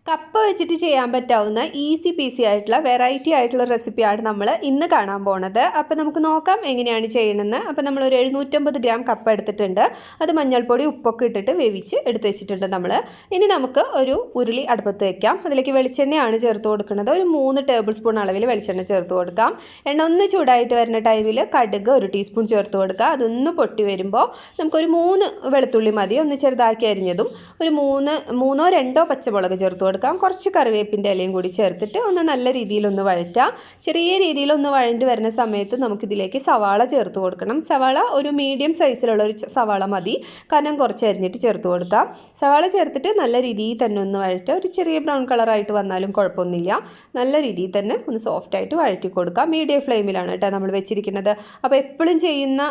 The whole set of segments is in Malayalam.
കപ്പ വെച്ചിട്ട് ചെയ്യാൻ പറ്റാവുന്ന ഈസി പീസി ആയിട്ടുള്ള വെറൈറ്റി ആയിട്ടുള്ള റെസിപ്പിയാണ് നമ്മൾ ഇന്ന് കാണാൻ പോണത്. അപ്പോൾ നമുക്ക് നോക്കാം എങ്ങനെയാണ് ചെയ്യണമെന്ന്. അപ്പോൾ നമ്മളൊരു 750 ഗ്രാം കപ്പ എടുത്തിട്ടുണ്ട്. അത് മഞ്ഞൾപ്പൊടി ഉപ്പൊക്കെ ഇട്ടിട്ട് വേവിച്ച് എടുത്ത് വെച്ചിട്ടുണ്ട് നമ്മൾ. ഇനി നമുക്ക് ഒരു ഉരുളി അടുപ്പത്ത് വെക്കാം. അതിലേക്ക് വെളിച്ചെണ്ണയാണ് ചേർത്ത് കൊടുക്കുന്നത്. ഒരു 3 ടേബിൾ സ്പൂൺ അളവിൽ വെളിച്ചെണ്ണ ചേർത്ത് കൊടുക്കാം. എണ്ണ ഒന്ന് ചൂടായിട്ട് വരുന്ന ടൈമിൽ കടുക് 1 ടീസ്പൂൺ ചേർത്ത് കൊടുക്കുക. അതൊന്ന് പൊട്ടി വരുമ്പോൾ നമുക്കൊരു 3 വെളുത്തുള്ളി മതി, ഒന്ന് ചെറുതാക്കി അരിഞ്ഞതും. ഒരു 3 2 പച്ചമുളക് ചേർത്ത് കൊടുക്കാം. കുറച്ച് കറിവേപ്പിൻ്റെ ഇലയും കൂടി ചേർത്തിട്ട് ഒന്ന് നല്ല രീതിയിലൊന്ന് വഴറ്റാം. ചെറിയ രീതിയിലൊന്ന് വഴണ്ടി വരുന്ന സമയത്ത് നമുക്കിതിലേക്ക് സവാള ചേർത്ത് കൊടുക്കണം. സവാള ഒരു മീഡിയം സൈസിലുള്ള ഒരു സവാള മതി, കനം കുറച്ച് അരിഞ്ഞിട്ട് ചേർത്ത് കൊടുക്കാം. സവാള ചേർത്തിട്ട് നല്ല രീതിയിൽ തന്നെ ഒന്ന് വഴറ്റുക. ഒരു ചെറിയ ബ്രൗൺ കളറായിട്ട് വന്നാലും കുഴപ്പമൊന്നുമില്ല. നല്ല രീതിയിൽ തന്നെ ഒന്ന് സോഫ്റ്റായിട്ട് വഴറ്റി കൊടുക്കാം. മീഡിയം ഫ്ലെയിമിലാണ് കേട്ടോ നമ്മൾ വെച്ചിരിക്കുന്നത്. അപ്പോൾ എപ്പോഴും ചെയ്യുന്ന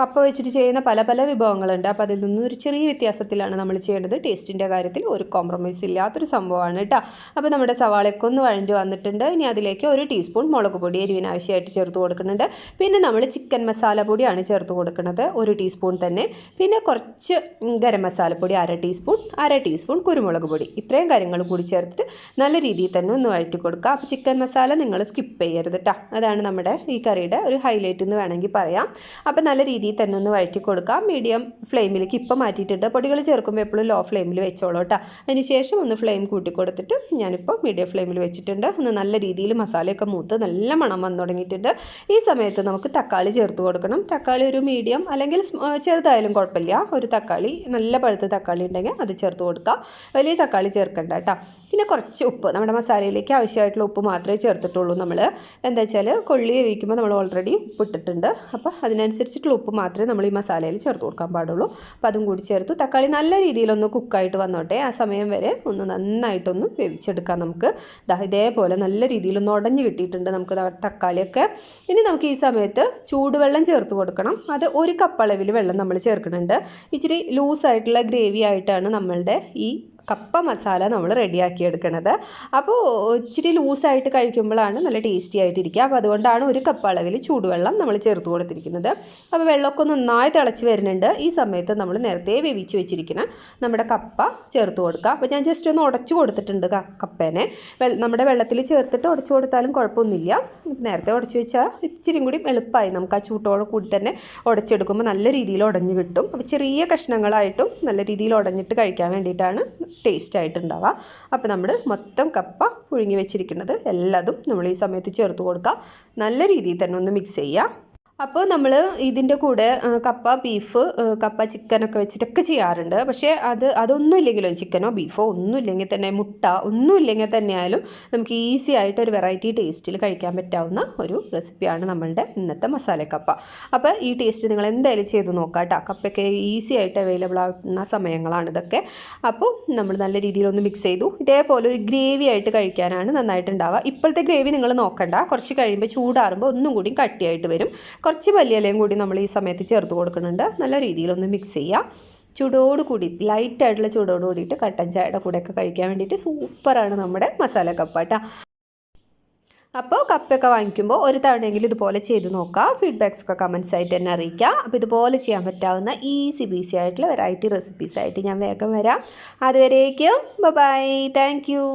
കപ്പ വെച്ചിട്ട് ചെയ്യുന്ന പല പല വിഭവങ്ങളുണ്ട്. അപ്പോൾ അതിൽ നിന്നും ഒരു ചെറിയ വ്യത്യാസത്തിലാണ് നമ്മൾ ചെയ്യേണ്ടത്. ടേസ്റ്റിൻ്റെ കാര്യത്തിൽ ഒരു കോംപ്രമൈസ് ഇല്ലാത്തൊരു സംഭവമാണ് കേട്ടോ. അപ്പോൾ നമ്മുടെ സവാളയൊക്കെ ഒന്ന് വഴണ്ടി വന്നിട്ടുണ്ട്. ഇനി അതിലേക്ക് 1 ടീസ്പൂൺ മുളക് പൊടി എരിവിന് ആവശ്യമായിട്ട് ചേർത്ത് കൊടുക്കുന്നുണ്ട്. പിന്നെ നമ്മൾ ചിക്കൻ മസാല പൊടിയാണ് ചേർത്ത് കൊടുക്കുന്നത്, 1 ടീസ്പൂൺ തന്നെ. പിന്നെ കുറച്ച് ഗരം മസാലപ്പൊടി 1/2 ടീസ്പൂൺ കുരുമുളക് പൊടി. ഇത്രയും കാര്യങ്ങൾ കൂടി ചേർത്തിട്ട് നല്ല രീതിയിൽ തന്നെ ഒന്ന് വഴറ്റി കൊടുക്കുക. അപ്പോൾ ചിക്കൻ മസാല നിങ്ങൾ സ്കിപ്പ് ചെയ്യരുത് കേട്ടോ. അതാണ് നമ്മുടെ ഈ കറിയുടെ ഒരു ഹൈലൈറ്റ് എന്ന് വേണമെങ്കിൽ പറയാം. അപ്പോൾ നല്ല രീതിയിൽ തന്നെ ഒന്ന് വഴറ്റി കൊടുക്കുക. മീഡിയം ഫ്ലെയിമിലേക്ക് ഇപ്പം മാറ്റിയിട്ടുണ്ട്. പൊടികൾ ചേർക്കുമ്പോൾ എപ്പോഴും ലോ ഫ്ലെയിമിൽ വെച്ചോളൂ കേട്ടോ. അതിന് ശേഷം ഒന്ന് ഫ്ലെയിം കൂട്ടി കൊടുത്തിട്ട് ഞാനിപ്പോൾ മീഡിയം ഫ്ലെയിമിൽ വെച്ചിട്ടുണ്ട്. ഒന്ന് നല്ല രീതിയിൽ മസാലയൊക്കെ മൂത്ത് നല്ല മണം വന്നു തുടങ്ങിയിട്ടുണ്ട്. ഈ സമയത്ത് നമുക്ക് തക്കാളി ചേർത്ത് കൊടുക്കണം. തക്കാളി ഒരു മീഡിയം അല്ലെങ്കിൽ ചെറുതായാലും കുഴപ്പമില്ല. ഒരു തക്കാളി, നല്ല പഴുത്ത തക്കാളി ഉണ്ടെങ്കിൽ അത് ചേർത്ത് കൊടുക്കുക. വലിയ തക്കാളി ചേർക്കണ്ട കേട്ടോ. പിന്നെ കുറച്ച് ഉപ്പ്, നമ്മുടെ മസാലയിലേക്ക് ആവശ്യമായിട്ടുള്ള ഉപ്പ് മാത്രമേ ചേർത്തിട്ടുള്ളൂ. നമ്മൾ എന്താ വെച്ചാൽ കൊള്ളി വേവിക്കുമ്പോൾ നമ്മൾ ഓൾറെഡി ഉപ്പ് ഇട്ടിട്ടുണ്ട്. അപ്പോൾ അതിനനുസരിച്ചിട്ടുള്ള ഉപ്പ് മാത്രമേ നമ്മൾ ഈ മസാലയിൽ ചേർത്ത് കൊടുക്കാൻ പാടുള്ളൂ. അപ്പോൾ അതും കൂടി ചേർത്തു. തക്കാളി നല്ല രീതിയിലൊന്ന് കുക്കായിട്ട് വന്നോട്ടെ. ആ സമയം വരെ ഒന്ന് നന്നായിട്ടൊന്ന് വേവിച്ചെടുക്കാം. നമുക്ക് ഇതേപോലെ നല്ല രീതിയിലൊന്ന് ഉടഞ്ഞ് കിട്ടിയിട്ടുണ്ട് നമുക്ക് തക്കാളിയൊക്കെ. ഇനി നമുക്ക് ഈ സമയത്ത് ചൂടുവെള്ളം ചേർത്ത് കൊടുക്കണം. അത് 1 കപ്പ് അളവിൽ വെള്ളം നമ്മൾ ചേർക്കുന്നുണ്ട്. ഇച്ചിരി ലൂസായിട്ടുള്ള ഗ്രേവി ആയിട്ടാണ് നമ്മളുടെ ഈ കപ്പ മസാല നമ്മൾ റെഡിയാക്കി എടുക്കുന്നത്. അപ്പോൾ ഇച്ചിരി ലൂസായിട്ട് കഴിക്കുമ്പോഴാണ് നല്ല ടേസ്റ്റി ആയിട്ടിരിക്കുക. അപ്പോൾ അതുകൊണ്ടാണ് 1 കപ്പ് അളവിൽ ചൂടുവെള്ളം നമ്മൾ ചേർത്ത് കൊടുത്തിരിക്കുന്നത്. അപ്പോൾ വെള്ളമൊക്കെ നന്നായി തിളച്ച് വരുന്നുണ്ട്. ഈ സമയത്ത് നമ്മൾ നേരത്തെ വേവിച്ച് വെച്ചിരിക്കുന്ന നമ്മുടെ കപ്പ ചേർത്ത് കൊടുക്കുക. അപ്പോൾ ഞാൻ ജസ്റ്റ് ഒന്ന് ഉടച്ചു കൊടുത്തിട്ടുണ്ട് കപ്പേനെ. നമ്മുടെ വെള്ളത്തിൽ ചേർത്തിട്ട് ഉടച്ചു കൊടുത്താലും കുഴപ്പമൊന്നുമില്ല. നേരത്തെ ഉടച്ചു വെച്ചാൽ ഇച്ചിരി കൂടി എളുപ്പമായി. നമുക്ക് ആ ചൂട്ടോടെ കൂടി തന്നെ ഉടച്ചെടുക്കുമ്പോൾ നല്ല രീതിയിൽ ഉടഞ്ഞ് കിട്ടും. അപ്പോൾ ചെറിയ കഷ്ണങ്ങളായിട്ടും നല്ല രീതിയിൽ ഉടഞ്ഞിട്ട് കഴിക്കാൻ വേണ്ടിയിട്ടാണ് ടേസ്റ്റ് ആയിട്ടുണ്ടാവുക. അപ്പോൾ നമ്മൾ മൊത്തം കപ്പ പുഴുങ്ങി വെച്ചിരിക്കുന്നത് എല്ലാതും നമ്മൾ ഈ സമയത്ത് ചേർത്ത് കൊടുക്കുക. നല്ല രീതിയിൽ തന്നെ ഒന്ന് മിക്സ് ചെയ്യുക. അപ്പോൾ നമ്മൾ ഇതിൻ്റെ കൂടെ കപ്പ ബീഫ്, കപ്പ ചിക്കനൊക്കെ വെച്ചിട്ടൊക്കെ ചെയ്യാറുണ്ട്. പക്ഷേ അതൊന്നും ഇല്ലെങ്കിലും, ചിക്കനോ ബീഫോ ഒന്നും ഇല്ലെങ്കിൽ തന്നെ, മുട്ട ഒന്നും ഇല്ലെങ്കിൽ തന്നെയായാലും നമുക്ക് ഈസി ആയിട്ട് ഒരു വെറൈറ്റി ടേസ്റ്റിൽ കഴിക്കാൻ പറ്റാവുന്ന ഒരു റെസിപ്പിയാണ് നമ്മളുടെ ഇന്നത്തെ മസാല കപ്പ. അപ്പോൾ ഈ ടേസ്റ്റ് നിങ്ങൾ എന്തായാലും ചെയ്ത് നോക്കാം കേട്ടോ. കപ്പയൊക്കെ ഈസി ആയിട്ട് അവൈലബിൾ ആകുന്ന സമയങ്ങളാണ് ഇതൊക്കെ. അപ്പോൾ നമ്മൾ നല്ല രീതിയിലൊന്ന് മിക്സ് ചെയ്തു. ഇതേപോലെ ഒരു ഗ്രേവി ആയിട്ട് കഴിക്കാനാണ് നന്നായിട്ടുണ്ടാവുക. ഇപ്പോഴത്തെ ഗ്രേവി നിങ്ങൾ നോക്കണ്ട, കുറച്ച് കഴിയുമ്പോൾ ചൂടാറുമ്പോൾ ഒന്നും കൂടി കട്ടിയായിട്ട് വരും. കുറച്ച് മല്ലിയിലയും കൂടി നമ്മൾ ഈ സമയത്ത് ചേർത്ത് കൊടുക്കുന്നുണ്ട്. നല്ല രീതിയിലൊന്ന് മിക്സ് ചെയ്യാം. ചൂടോട് കൂടി, ലൈറ്റായിട്ടുള്ള ചൂടോട് കൂടിയിട്ട് കട്ടൻ ചായയുടെ കൂടെയൊക്കെ കഴിക്കാൻ വേണ്ടിയിട്ട് സൂപ്പറാണ് നമ്മുടെ മസാല കപ്പ കേട്ടോ. അപ്പോൾ കപ്പയൊക്കെ വാങ്ങിക്കുമ്പോൾ ഒരു തവണയെങ്കിലും ഇതുപോലെ ചെയ്ത് നോക്കുക. ഫീഡ്ബാക്സൊക്കെ കമൻസ് ആയിട്ട് തന്നെ അറിയിക്കുക. അപ്പോൾ ഇതുപോലെ ചെയ്യാൻ പറ്റാവുന്ന ഈസി ബീസി ആയിട്ടുള്ള വെറൈറ്റി റെസിപ്പീസായിട്ട് ഞാൻ വേഗം വരാം. അതുവരേക്കും ബൈ, താങ്ക് യു.